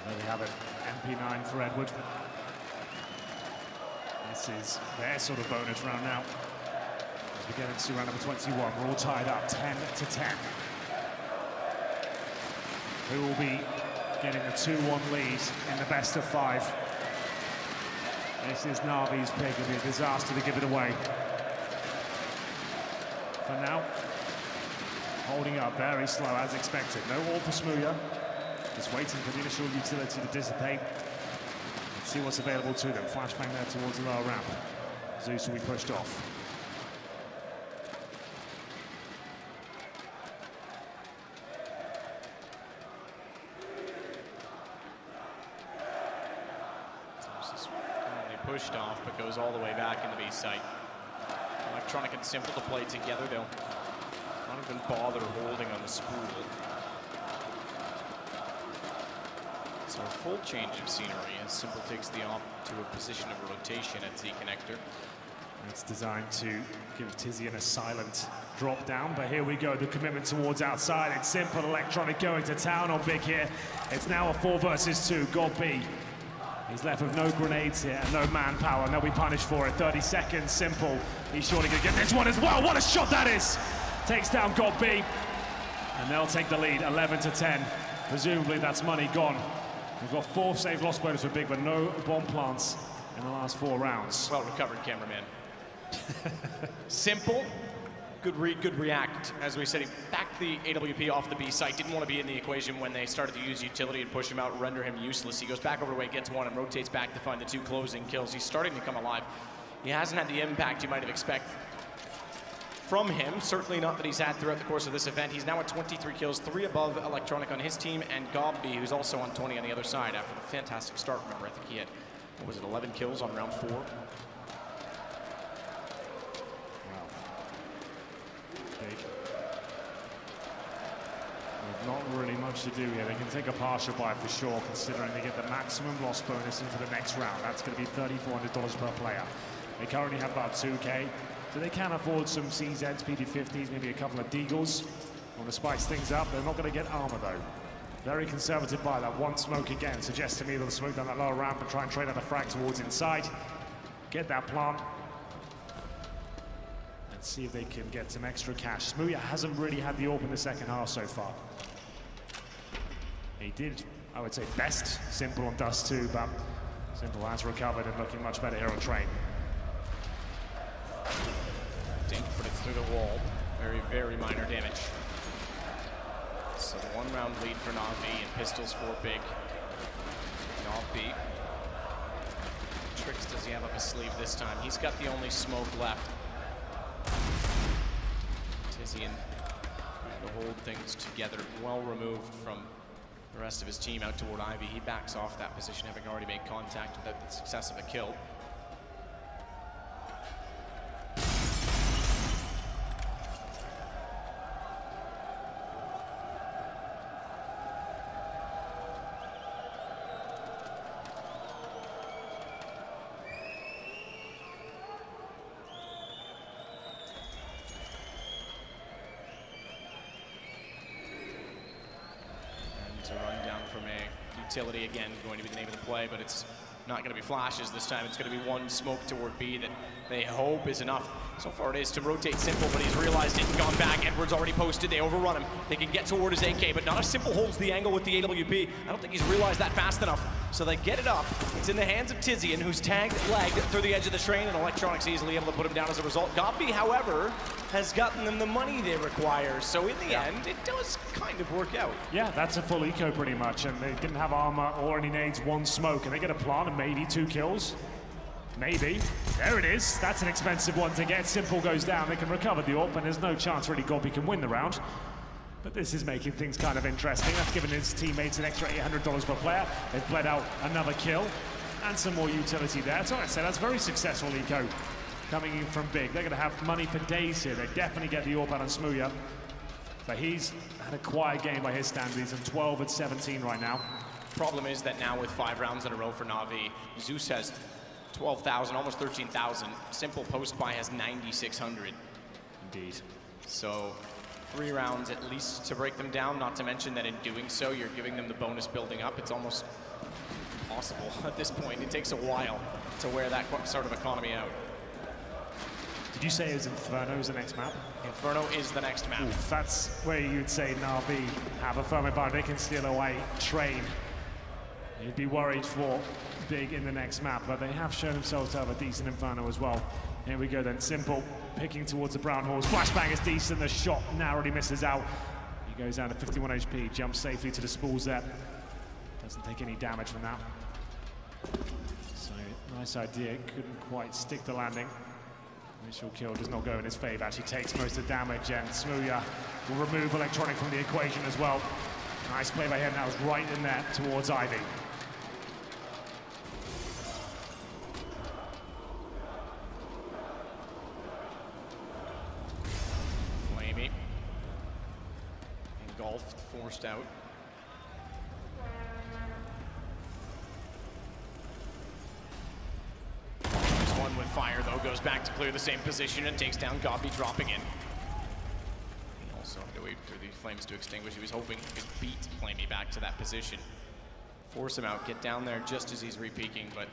There we have it, MP9 for Edward. This is their sort of bonus round now. As we get into round number 21, we're all tied up, 10-10. Who will be getting a 2-1 lead in the best of 5? This is NaVi's pick. It'll be a disaster to give it away. For now, holding up very slow as expected. No wall for Smooya. Just waiting for the initial utility to dissipate. Let's see what's available to them. Flashbang there towards the lower ramp. Zeus will be pushed off. Pushed off, but goes all the way back in the B site. Electronic and Simple to play together. They'll not even bother holding on the spool. So a full change of scenery as Simple takes the op to a position of rotation at Z connector. It's designed to give Tizian a silent drop down, but here we go, the commitment towards outside. It's Simple, Electronic going to town on Big here. It's now a 4 versus 2, God B. He's left with no grenades here and no manpower, and they'll be punished for it. 30 seconds, Simple. He's surely gonna get this one as well. What a shot that is! Takes down God B, and they'll take the lead, 11-10. Presumably that's money gone. We've got 4 save loss bonus for Big, but no bomb plants in the last 4 rounds. Well recovered, cameraman. Simple. Good read, good react. As we said, he backed the AWP off the B site. Didn't want to be in the equation when they started to use utility and push him out, render him useless. He goes back over the way, gets 1, and rotates back to find the 2 closing kills. He's starting to come alive. He hasn't had the impact you might have expected from him. Certainly not that he's had throughout the course of this event. He's now at 23 kills, 3 above Electronic on his team, and Gobby, who's also on 20 on the other side after the fantastic start. Remember, I think he had what was it, 11 kills on round 4? Well, big. With not really much to do here. They can take a partial buy for sure, considering they get the maximum loss bonus into the next round. That's going to be $3,400 per player. They currently have about 2K, so they can afford some CZs, PD50s, maybe a couple of Deagles. Want to spice things up. They're not going to get armor though. Very conservative buy. That one smoke again suggests to me they'll smoke down that lower ramp and try and trade out a frag towards inside. Get that plant. And see if they can get some extra cash. Smooya hasn't really had the AWP in the second half so far. He did, I would say, best Simple on Dust 2, but Simple has recovered and looking much better here on Train. Dink put it through the wall. Very, very minor damage. So 1 round lead for NaVi and pistols for Big. NaVi. Tricks does he have up his sleeve this time? He's got the only smoke left. Tizian to hold things together, well removed from the rest of his team out toward Ivy. He backs off that position, having already made contact without the success of a kill. A run down from a utility, again, going to be the name of the play, but it's not going to be flashes this time. It's going to be one smoke toward B that they hope is enough. So far it is to rotate Simple, but he's realized it and gone back. Edwards already posted. They overrun him. They can get toward his AK, but not if Simple holds the angle with the AWP. I don't think he's realized that fast enough. So they get it up. It's in the hands of Tizian, who's tagged, lagged through the edge of the train, and Electronics easily able to put him down as a result. Gobby, however, has gotten them the money they require. So in the end, it does kind of work out. Yeah, that's a full eco pretty much, and they didn't have armor or any nades, one smoke, and they get a plant and maybe 2 kills. Maybe. There it is. That's an expensive one to get. Simple goes down. They can recover the AWP, and there's no chance really Gobby can win the round. But this is making things kind of interesting. That's given his teammates an extra $800 per player. They've bled out another kill and some more utility there. So I said that's very successful eco coming in from Big. They're going to have money for days here. They definitely get the AWP out on Smooya. But he's had a quiet game by his standards. He's in 12 at 17 right now. Problem is that now with 5 rounds in a row for NaVi, Zeus has 12,000, almost 13,000. Simple post buy has 9,600. Indeed. So 3 rounds at least to break them down, not to mention that in doing so, you're giving them the bonus building up. It's almost impossible at this point. It takes a while to wear that sort of economy out. Did you say it was Inferno's the next map? Inferno is the next map. Oof, that's where you'd say NaVi have a firm advantage. They can steal away Train. You'd be worried for Big in the next map, but they have shown themselves to have a decent Inferno as well. Here we go then, Simple picking towards the Brown Horse. Flashbang is decent, the shot narrowly misses out. He goes down to 51 HP, jumps safely to the spools there. Doesn't take any damage from that. So, nice idea, couldn't quite stick the landing. Initial kill does not go in his favor, actually takes most of the damage, and Smooya will remove Electronic from the equation as well. Nice play by him, that was right in there towards Ivy. Flamey. Engulfed, forced out. One with fire, though, goes back to clear the same position and takes down Gobby, dropping in. He also had to wait for the flames to extinguish. He was hoping he could beat Flamey back to that position. Force him out, get down there just as he's re-peeking, but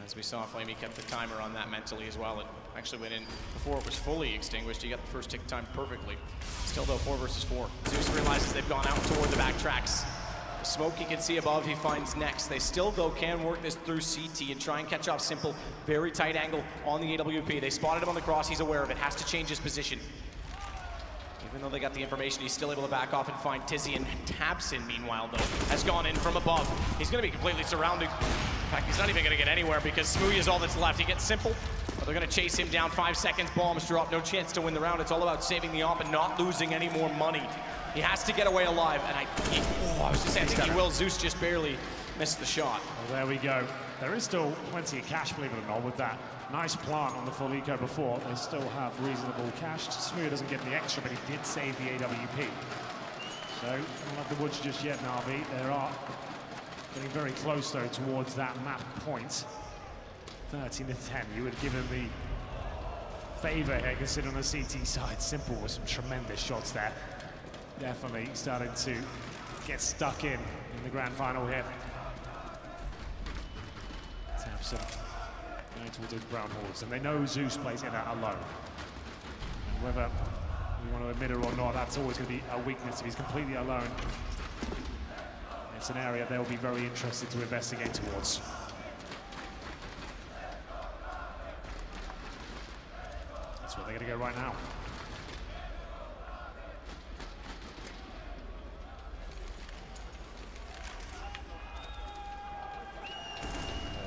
as we saw, Flamey kept the timer on that mentally as well, and actually went in before it was fully extinguished. He got the first tick time perfectly. Still, though, 4 versus 4. Zeus realizes they've gone out toward the back tracks. The smoke he can see above, he finds next. They still, though, can work this through CT and try and catch off Simple. Very tight angle on the AWP. They spotted him on the cross. He's aware of it. Has to change his position. Even though they got the information, he's still able to back off and find Tizian. Tabson, meanwhile, though, has gone in from above. He's going to be completely surrounded. In fact, he's not even going to get anywhere because Smooya is all that's left. He gets Simple, but they're going to chase him down. 5 seconds, bombs drop. No chance to win the round. It's all about saving the op and not losing any more money. He has to get away alive, and I was just saying, I think he will. Zeus just barely missed the shot. Well, there we go. There is still plenty of cash, believe it or not, with that nice plant on the full eco before. They still have reasonable cash. Smooya doesn't get the extra, but he did save the AWP. So, not have the woods just yet, NaVi. They are getting very close, though, towards that map point. 13 to 10. You would give him the favor here, considering on the CT side. Simple with some tremendous shots there. Definitely starting to get stuck in the grand final here. Tabson going towards those brown hordes, and they know Zeus plays in that alone. And whether we want to admit it or not, that's always going to be a weakness if he's completely alone. It's an area they'll be very interested to investigate towards. That's where they're going to go right now.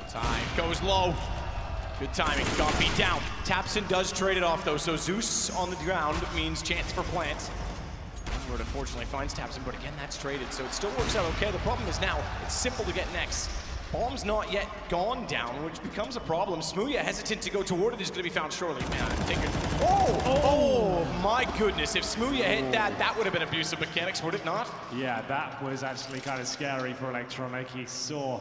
Time goes low. Good timing. Got beat down. Tabson does trade it off though, so Zeus on the ground means chance for plant. Edward unfortunately finds Tabson, but again that's traded, so it still works out okay. The problem is now it's simple to get next. Bomb's not yet gone down, which becomes a problem. Smooya hesitant to go toward it is going to be found shortly. Man, I think oh my goodness! If Smooya hit that, that would have been abusive mechanics, would it not? Yeah, that was actually kind of scary for Electronic. He saw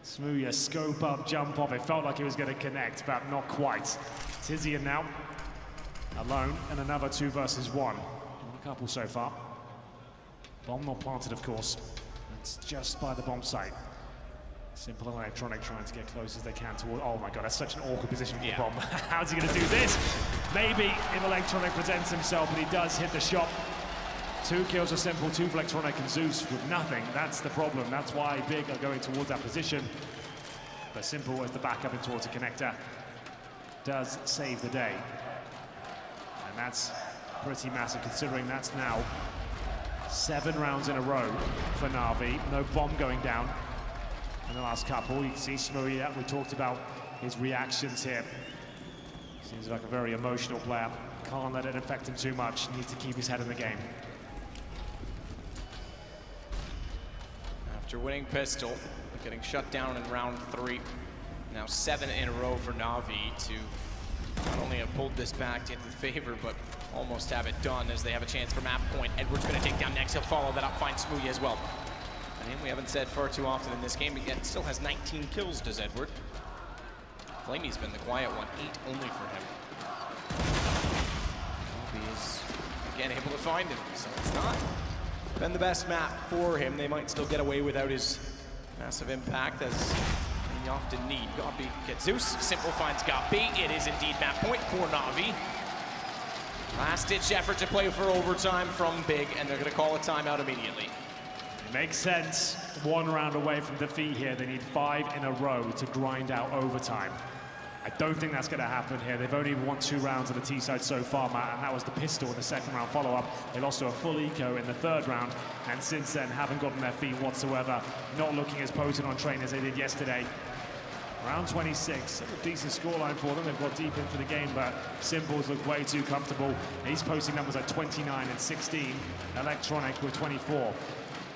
Smooya scope up, jump off. It felt like he was going to connect, but not quite. Tizian now, alone, and another 2 versus 1. A couple so far. Bomb not planted, of course. It's just by the bomb site. Simple and Electronic trying to get close as they can toward. Oh my god, that's such an awkward position for the bomb. How's he going to do this? Maybe if Electronic presents himself, but he does hit the shot. 2 kills are Simple, 2 for Electronic and Zeus with nothing. That's the problem. That's why Big are going towards that position. But Simple as the backup in towards the connector does save the day. And that's pretty massive considering that's now 7 rounds in a row for NaVi. No bomb going down in the last couple. You can see Smooya, we talked about his reactions here. Seems like a very emotional player. Can't let it affect him too much. Needs to keep his head in the game. After winning pistol, getting shut down in round 3. Now 7 in a row for NaVi to not only have pulled this back into the favor, but almost have it done as they have a chance for map point. Edward's going to take down next. He'll follow that up, find Smooya as well. And we haven't said far too often in this game, but yet still has 19 kills, does Edward. Flamey's been the quiet one, 8 only for him. He's again able to find him, so it's not been the best map for him. They might still get away without his massive impact as they often need. Goppy gets Zeus, Simple finds Goppy. It is indeed map point for NaVi. Last-ditch effort to play for overtime from Big, and they're going to call a timeout immediately. It makes sense. 1 round away from defeat here. They need 5 in a row to grind out overtime. I don't think that's going to happen here. They've only won 2 rounds on the T side so far, Matt, and that was the pistol in the 2nd round follow-up. They lost to a full eco in the 3rd round, and since then haven't gotten their feet whatsoever. Not looking as potent on train as they did yesterday. Round 26, a decent scoreline for them. They've got deep into the game, but Simples look way too comfortable. He's posting numbers like 29 and 16. Electronic with 24.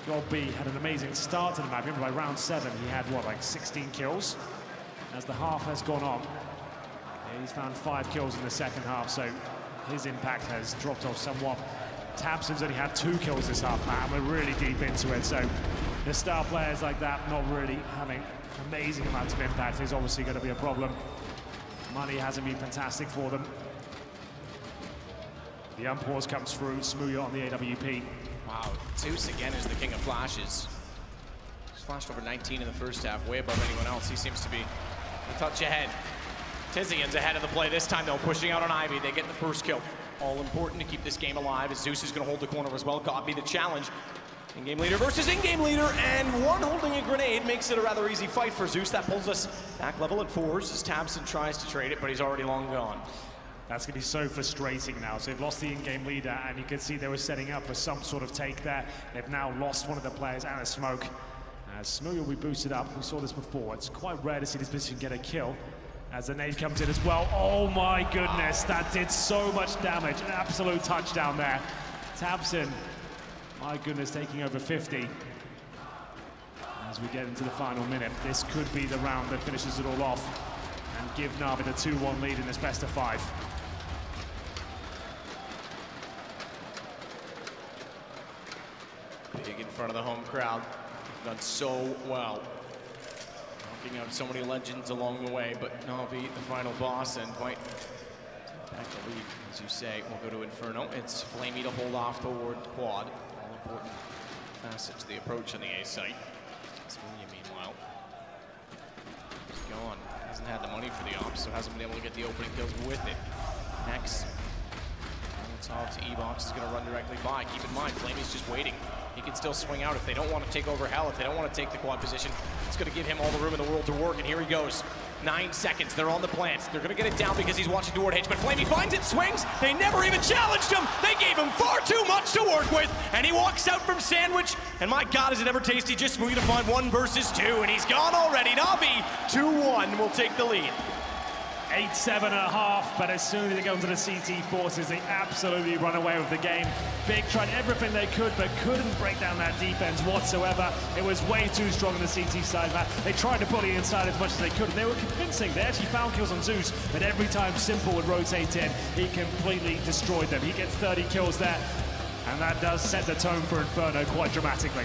Goldby had an amazing start to the map. Remember, by round 7, he had, what, like 16 kills? As the half has gone on, he's found 5 kills in the 2nd half, so his impact has dropped off somewhat. Tabson's only had 2 kills this half, Matt, and we're really deep into it, so the star players like that not really having amazing amounts of impact is obviously going to be a problem. Money hasn't been fantastic for them. The unpause comes through, Smooya on the AWP. Wow, Zeus again is the king of flashes. He's flashed over 19 in the 1st half, way above anyone else. He seems to be a touch ahead. Tizian's ahead of the play this time, though, pushing out on Ivy. They get the 1st kill. All important to keep this game alive, as Zeus is going to hold the corner as well. Goppy the challenge. In-game leader versus in-game leader, and one holding a grenade makes it a rather easy fight for Zeus. That pulls us back level at 4s as Tabson tries to trade it, but he's already long gone. That's going to be so frustrating now. So they've lost the in-game leader, and you can see they were setting up for some sort of take there. They've now lost one of the players out of smoke. As Smooya will be boosted up, we saw this before. It's quite rare to see this position get a kill. As the nade comes in as well. Oh my goodness, that did so much damage. An absolute touchdown there. Tabson, my goodness, taking over 50. as we get into the final minute. This could be the round that finishes it all off and give NaVi the 2-1 lead in this best of 5. Big in front of the home crowd. Done so well. Knocking out so many legends along the way, but NaVi, the final boss, and might back the lead, as you say. We'll go to Inferno. It's Flamey to hold off toward quad. All important facet to the approach on the A site. Smooya, meanwhile, he's gone. Hasn't had the money for the ops, so hasn't been able to get the opening kills with it. Next, Molotov to E-Box is going to run directly by. Keep in mind, Flamey's just waiting. He can still swing out if they don't want to take over Hell, if they don't want to take the quad position. It's going to give him all the room in the world to work, and here he goes. 9 seconds, they're on the plant. They're going to get it down because he's watching toward H, but Flamey finds it, swings. They never even challenged him. They gave him far too much to work with, and he walks out from Sandwich, and my God, is it ever tasty. Just Smooya to find 1 versus 2, and he's gone already. NaVi, 2-1, will take the lead. 8-7 and a half, but as soon as they go into the CT forces, they absolutely run away with the game. Big tried everything they could, but couldn't break down that defense whatsoever. It was way too strong on the CT side, Matt. They tried to bully inside as much as they could, and they were convincing. They actually found kills on Zeus, but every time Simple would rotate in, he completely destroyed them. He gets 30 kills there, and that does set the tone for Inferno quite dramatically.